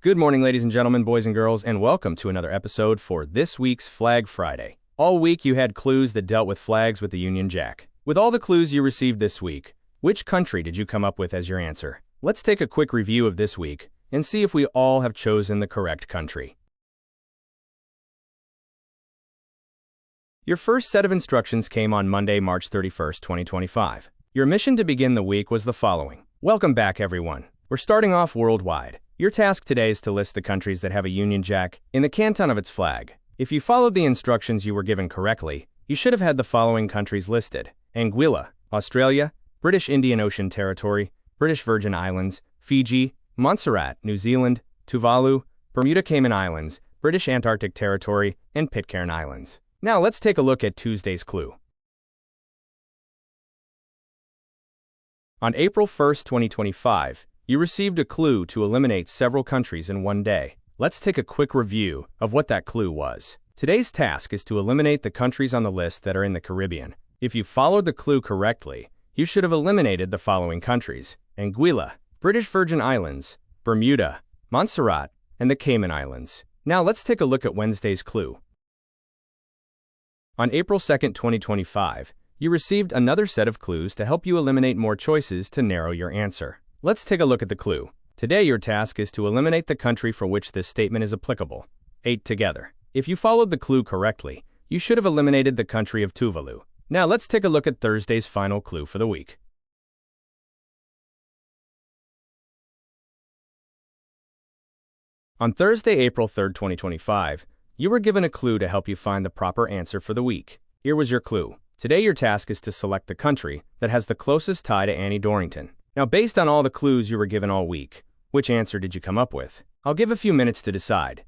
Good morning, ladies and gentlemen, boys and girls, and welcome to another episode for this week's Flag Friday. All week you had clues that dealt with flags with the Union Jack. With all the clues you received this week, which country did you come up with as your answer? Let's take a quick review of this week and see if we all have chosen the correct country. Your first set of instructions came on Monday, March 31st, 2025. Your mission to begin the week was the following. Welcome back, everyone. We're starting off worldwide. Your task today is to list the countries that have a Union Jack in the canton of its flag. If you followed the instructions you were given correctly, you should have had the following countries listed: Anguilla, Australia; British Indian Ocean Territory; British Virgin Islands; Fiji; Montserrat, New Zealand; Tuvalu; Bermuda Cayman Islands; British Antarctic Territory; and Pitcairn Islands. Now let's take a look at Tuesday's clue. On April 1st, 2025, you received a clue to eliminate several countries in one day. Let's take a quick review of what that clue was. Today's task is to eliminate the countries on the list that are in the Caribbean. If you followed the clue correctly, you should have eliminated the following countries: Anguilla, British Virgin Islands, Bermuda, Montserrat, and the Cayman Islands. Now let's take a look at Wednesday's clue. On April 2nd, 2025, you received another set of clues to help you eliminate more choices to narrow your answer. Let's take a look at the clue. Today your task is to eliminate the country for which this statement is applicable. 8 together. If you followed the clue correctly, you should have eliminated the country of Tuvalu. Now let's take a look at Thursday's final clue for the week. On Thursday, April 3rd, 2025, you were given a clue to help you find the proper answer for the week. Here was your clue. Today your task is to select the country that has the closest tie to Annie Dorrington. Now, based on all the clues you were given all week, which answer did you come up with? I'll give a few minutes to decide.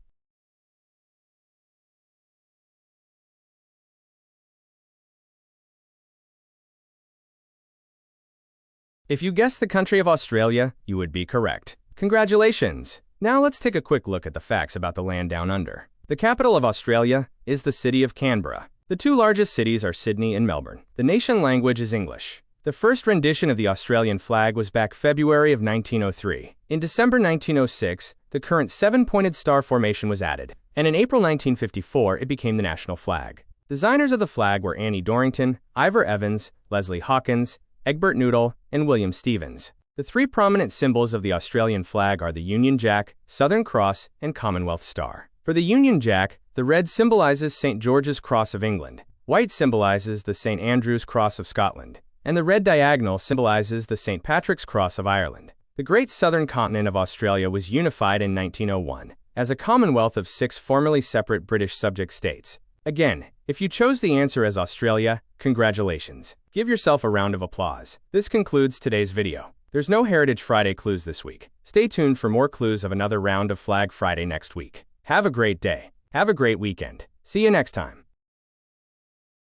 If you guessed the country of Australia, you would be correct. Congratulations! Now let's take a quick look at the facts about the land down under. The capital of Australia is the city of Canberra. The two largest cities are Sydney and Melbourne. The nation language is English. The first rendition of the Australian flag was back February of 1903. In December 1906, the current 7-pointed star formation was added, and in April 1954 it became the national flag. Designers of the flag were Annie Dorrington, Ivor Evans, Leslie Hawkins, Egbert Noodle, and William Stevens. The three prominent symbols of the Australian flag are the Union Jack, Southern Cross, and Commonwealth Star. For the Union Jack, the red symbolizes St. George's Cross of England, white symbolizes the St. Andrew's Cross of Scotland, and the red diagonal symbolizes the St. Patrick's Cross of Ireland. The great southern continent of Australia was unified in 1901 as a commonwealth of 6 formerly separate British subject states. Again, if you chose the answer as Australia, congratulations. Give yourself a round of applause. This concludes today's video. There's no Heritage Friday clues this week. Stay tuned for more clues of another round of Flag Friday next week. Have a great day. Have a great weekend. See you next time.